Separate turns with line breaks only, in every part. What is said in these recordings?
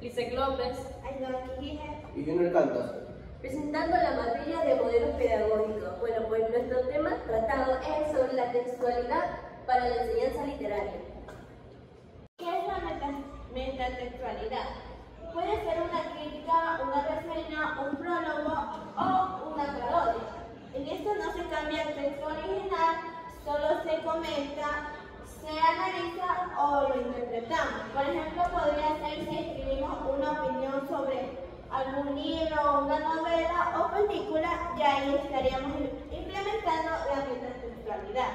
Isaac López,
Ainhoa Quijije
y Junior Cantos,
presentando la materia de modelos pedagógicos. Bueno, pues nuestro tema tratado es sobre la textualidad para la enseñanza literaria.
¿Qué es la metatextualidad? Puede ser una crítica, una reseña, un prólogo o una parodia. En esto no se cambia el texto original, solo se comenta, se analiza o lo interpretamos. Por ejemplo, podría ser si escribimos una opinión sobre algún libro, una novela o película, ya ahí estaríamos implementando la metatextualidad.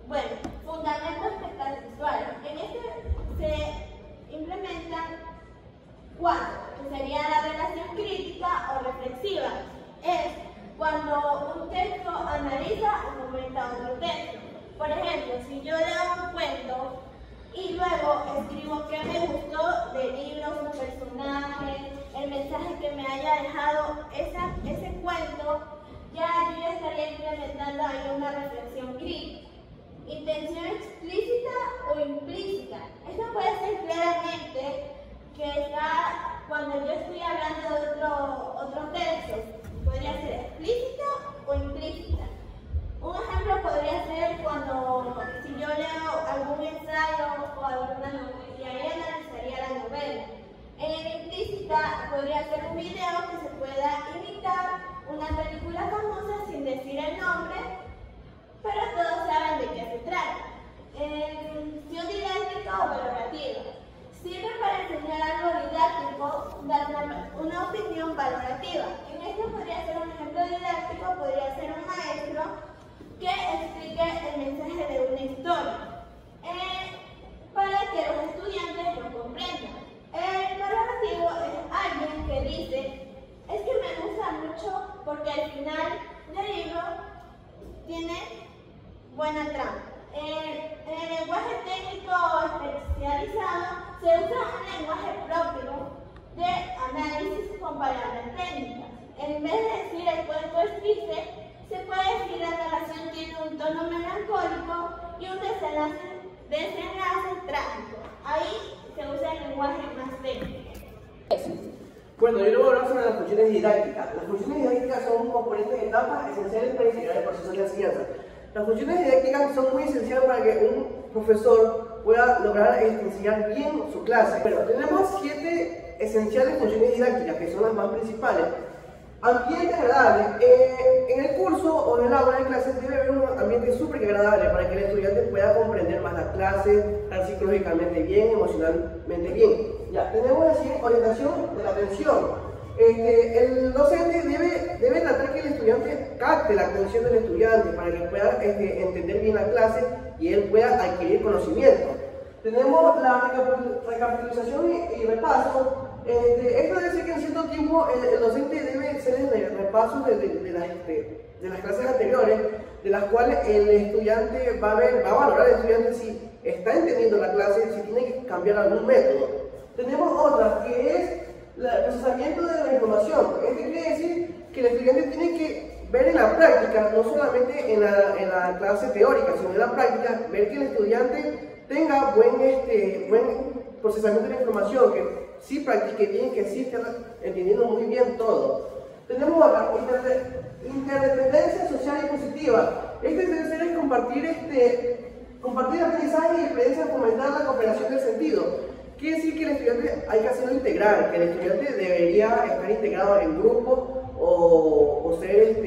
Bueno, fundamentos metatextuales. En este se implementan 4, que sería la relación crítica o reflexiva. Es cuando un texto analiza o comenta otro texto. Por ejemplo, si yo leo un cuento y luego escribo qué me gustó del libro, sus personajes, el mensaje que me haya dejado ese cuento, ya yo ya estaría implementando ahí una reflexión crítica. Intención explícita o implícita. Esto puede ser claramente que está cuando yo estoy hablando de otro texto. Podría ser explícita o implícita. Un ejemplo podría ser cuando, si yo leo algún ensayo o alguna novela, y ahí analizaría la novela. En implícita podría ser un video que se pueda imitar una película famosa sin decir el nombre, pero todos saben de qué se trata. Función didáctica o valorativa. Sirve para enseñar algo didáctico, dar una opinión valorativa. En esto podría ser un ejemplo didáctico, podría ser un maestro que explique el mensaje de una historia para que los estudiantes lo comprendan. El valorativo es alguien que dice, es que me gusta mucho porque al final del libro tiene buena trama. En el lenguaje técnico especializado se usa un lenguaje propio de análisis con palabras técnicas. En vez de decir el cuento es triste, se puede decir la narración tiene un tono melancólico y un desenlace trágico. Ahí se usa el lenguaje más técnico.
Bueno, yo le voy a hablar sobre las funciones didácticas. Las funciones didácticas son un componente de etapas esenciales para integrar el proceso de enseñanza. Las funciones didácticas son muy esenciales para que un profesor pueda lograr enseñar bien su clase. Bueno, tenemos 7 esenciales funciones didácticas, que son las más principales. Ambiente agradable. En el curso o en el aula de clases debe haber un ambiente súper agradable para que el estudiante pueda comprender más la clase, estar psicológicamente bien, emocionalmente bien. Ya, tenemos así orientación de la atención. El docente debe tratar que el estudiante capte la atención del estudiante para que pueda entender bien la clase y él pueda adquirir conocimiento. Tenemos la recapitulación y repaso. Esto debe ser que en cierto tiempo el docente debe hacer el repaso de las clases anteriores, de las cuales el estudiante va a valorar al estudiante si está entendiendo la clase, si tiene que cambiar algún método. Tenemos otra que es el procesamiento de la información. Esto quiere decir que el estudiante tiene que ver en la práctica, no solamente en la clase teórica, sino en la práctica, ver que el estudiante tenga buen procesamiento de la información, que sí practique bien, que sí esté entendiendo muy bien todo. Tenemos la interdependencia social y positiva. Este debe ser compartir aprendizaje y experiencia, fomentar la cooperación del sentido. Quiere decir que el estudiante hay que hacerlo integral, que el estudiante debería estar integrado en grupos o ser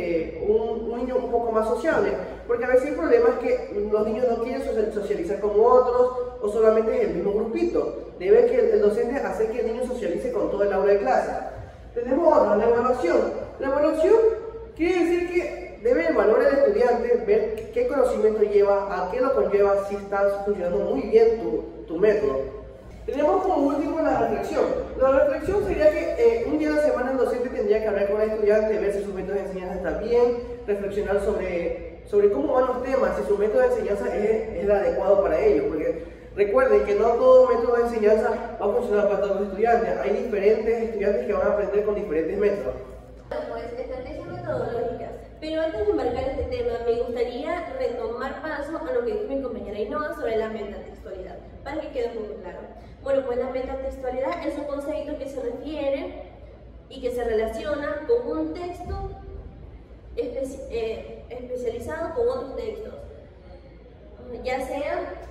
un niño un poco más sociable, porque a veces el problema es que los niños no quieren socializar con otros o solamente en el mismo grupito. Debe que el docente hacer que el niño socialice con todo el aula de clase. Tenemos otra, la evaluación. La evaluación quiere decir que debe evaluar al estudiante, ver qué conocimiento lleva, a qué lo conlleva, si está funcionando muy bien tu método. Tenemos como último la reflexión. La reflexión sería que un día a la semana el docente tendría que hablar con el estudiante, ver si su método de enseñanza está bien, reflexionar sobre cómo van los temas, si su método de enseñanza es el adecuado para ellos. Porque recuerden que no todo método de enseñanza va a funcionar para todos los estudiantes. Hay diferentes estudiantes que van a aprender con diferentes métodos.
Pues estrategias metodológicas. Pero antes de embarcar este tema, me gustaría retomar paso a lo que dijo mi compañera Ainhoa sobre la metatextualidad, para que quede muy claro. Bueno, pues la metatextualidad es un concepto que se refiere y que se relaciona con un texto especializado con otros textos, ya sea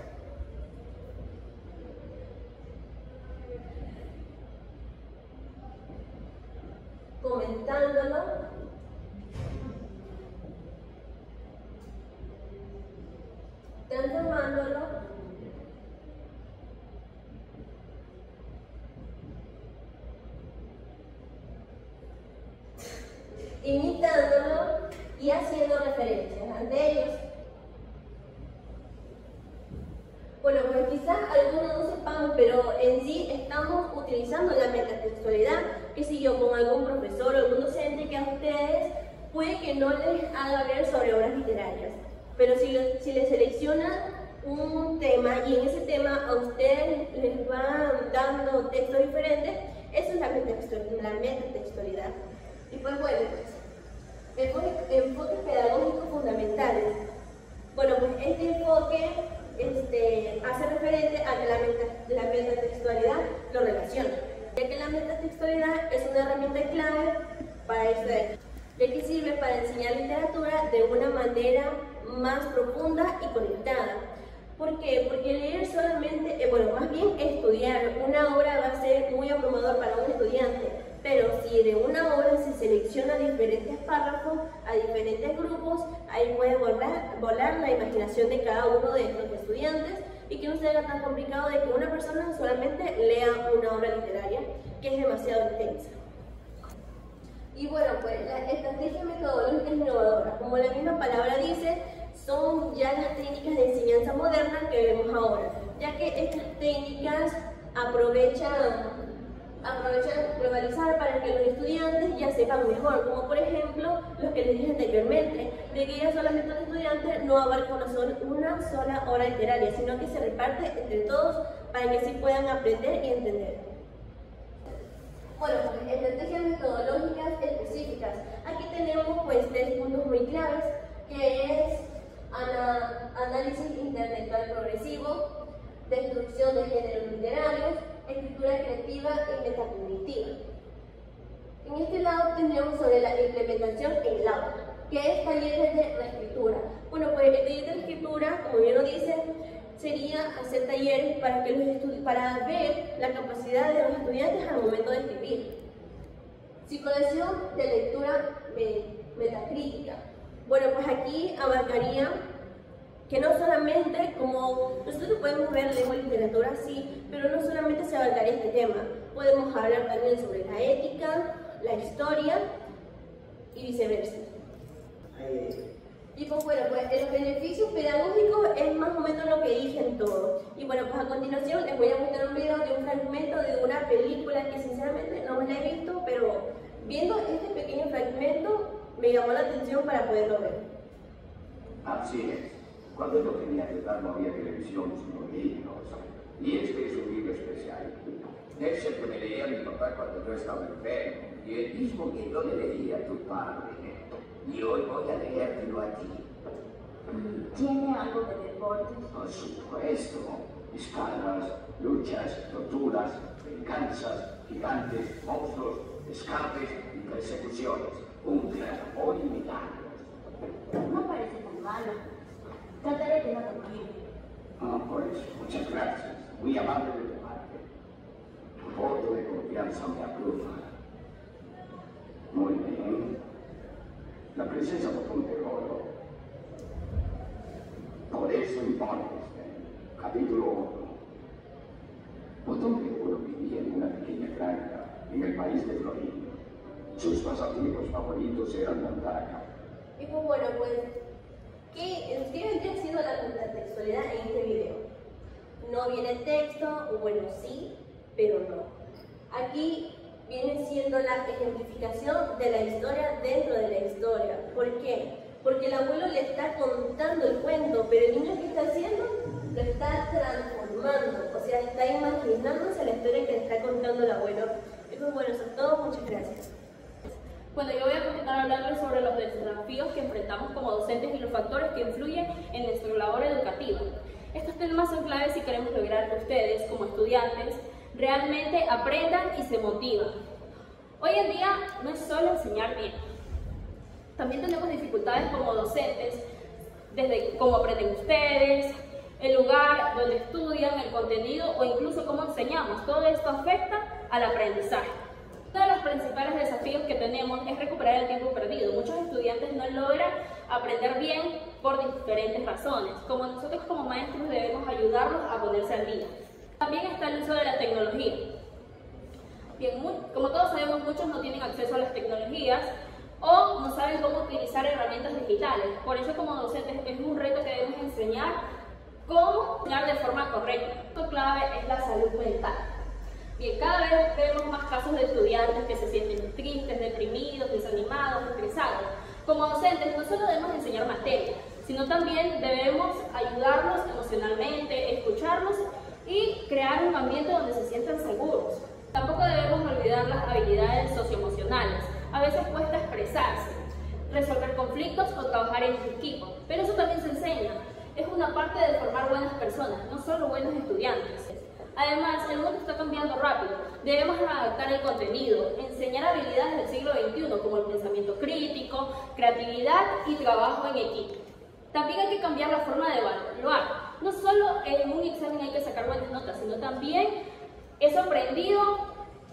comentándolo, transformándolo, imitándolo y haciendo referencias ante ellos. Bueno, pues quizás algunos no sepan, pero en sí estamos utilizando la metatextualidad, que si yo con algún profesor o algún docente que a ustedes puede que no les haga ver sobre obras literarias, pero si les seleccionan un tema y en ese tema a ustedes les van dando textos diferentes, eso es la metatextualidad. Y pues bueno, enfoques pedagógicos fundamentales. Bueno, pues este enfoque hace referente a que la metatextualidad lo relaciona, ya que la metatextualidad es una herramienta clave para esto, ya que sirve para enseñar literatura de una manera más profunda y conectada. ¿Por qué? Porque leer solamente, más bien estudiar una obra va a ser muy abrumador para un estudiante, pero si de una obra se selecciona diferentes párrafos a diferentes grupos, ahí puede volar la imaginación de cada uno de estos estudiantes y que no sea tan complicado de que una persona solamente lea una obra literaria que es demasiado intensa. Y bueno, pues la estrategia metodológica innovadora, como la misma palabra dice, son ya las técnicas de enseñanza moderna que vemos ahora, ya que estas técnicas aprovechan globalizar para que los estudiantes ya sepan mejor, como por ejemplo los que les dije anteriormente, de que ya solamente un estudiante no abarca una sola obra literaria, sino que se reparte entre todos para que así puedan aprender y entender. Bueno, pues estrategias metodológicas específicas. Aquí tenemos pues 3 puntos muy claves, que es análisis intelectual progresivo, destrucción de géneros literarios, escritura creativa y metacognitiva. En este lado tendríamos sobre la implementación en el aula, que es talleres de reescritura. Bueno, pues el taller de reescritura, como bien lo dice, sería hacer talleres para ver la capacidad de los estudiantes al momento de escribir. Psicolación de lectura metacrítica. Bueno, pues aquí abarcaría que no solamente, como nosotros podemos ver lengua y literatura así, pero no solamente se abarcaría este tema, podemos hablar también sobre la ética, la historia y viceversa. Y pues bueno, pues los beneficios pedagógicos es más o menos lo que dije en todo. Y bueno, pues a continuación les voy a mostrar un video de un fragmento de una película que sinceramente no me la he visto, pero viendo este pequeño fragmento me llamó la atención para poderlo ver.
Así es. Cuando yo tenía que edad no había televisión sino libros. Y este es un libro especial. Es el que me leía mi papá cuando yo estaba enfermo. Y el mismo que yo le leía a tu padre. Y hoy voy a leértelo a ti.
¿Tiene algo de deportes?
Por supuesto. Escalas, luchas, torturas, venganzas, gigantes, monstruos, escapes y persecuciones. Un gran amor y milagros.
No parece tan malo. Trataré de no dormir.
Pues muchas gracias. Muy amable de tu parte. Tu voto de confianza me aprueba. Muy bien. La princesa Botón de Oro. Por eso impones. Capítulo 1. Botón de Oro vivía en una pequeña granja en el país de Florida. Sus pasatiempos favoritos eran montar a caballo.
Y pues bueno, pues, ¿qué vendría siendo la metatextualidad en este video? No viene el texto, o bueno, sí, pero no. Aquí viene siendo la ejemplificación de la historia dentro de la historia. ¿Por qué? Porque el abuelo le está contando el cuento, pero el niño, ¿qué está haciendo? Lo está transformando, o sea, está imaginándose la historia que le está contando el abuelo. Y pues bueno, eso es todo, muchas gracias.
Bueno, yo voy a continuar hablando sobre los desafíos que enfrentamos como docentes y los factores que influyen en nuestra labor educativa. Estos temas son claves si queremos lograr que ustedes, como estudiantes, realmente aprendan y se motivan. Hoy en día no es solo enseñar bien. También tenemos dificultades como docentes, desde cómo aprenden ustedes, el lugar donde estudian, el contenido o incluso cómo enseñamos. Todo esto afecta al aprendizaje. Uno de los principales desafíos que tenemos es recuperar el tiempo perdido. Muchos estudiantes no logran aprender bien por diferentes razones. Como nosotros como maestros debemos ayudarlos a ponerse al día. También está el uso de la tecnología. Bien, como todos sabemos, muchos no tienen acceso a las tecnologías o no saben cómo utilizar herramientas digitales. Por eso como docentes es un reto que debemos enseñar cómo enseñar de forma correcta. Lo clave es la salud mental. Bien, cada vez vemos más casos de estudiantes que se sienten tristes, deprimidos, desanimados, estresados. Como docentes no solo debemos enseñar materia, sino también debemos ayudarlos emocionalmente, escucharlos y crear un ambiente donde se sientan seguros. Tampoco debemos olvidar las habilidades socioemocionales. A veces cuesta expresarse, resolver conflictos o trabajar en equipo, pero eso también se enseña. Es una parte de formar buenas personas, no solo buenos estudiantes. Además, el mundo está cambiando rápido. Debemos adaptar el contenido, enseñar habilidades del siglo XXI como el pensamiento crítico, creatividad y trabajo en equipo. También hay que cambiar la forma de evaluar. No solo en un examen hay que sacar buenas notas, sino también eso aprendido,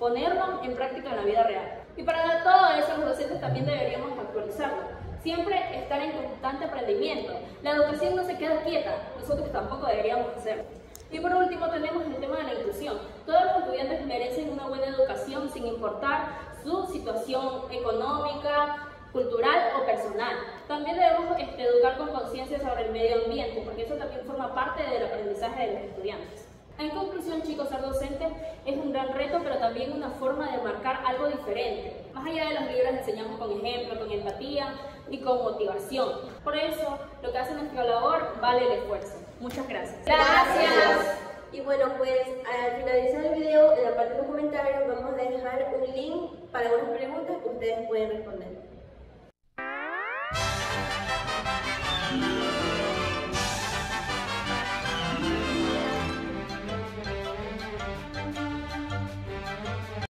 ponerlo en práctica en la vida real. Y para todo eso, los docentes también deberíamos actualizarlo. Siempre estar en constante aprendimiento. La educación no se queda quieta, nosotros tampoco deberíamos hacerlo. Y por último tenemos el tema de la inclusión. Todos los estudiantes merecen una buena educación sin importar su situación económica, cultural o personal. También debemos educar con conciencia sobre el medio ambiente, porque eso también forma parte del aprendizaje de los estudiantes. En conclusión, chicos, ser docente es un gran reto, pero también una forma de marcar algo diferente. Más allá de los libros, enseñamos con ejemplo, con empatía y con motivación. Por eso, lo que hace nuestra labor vale el esfuerzo. Muchas gracias.
Gracias. Y bueno, pues al finalizar el video, en la parte de los comentarios vamos a dejar un link para unas preguntas que ustedes pueden responder.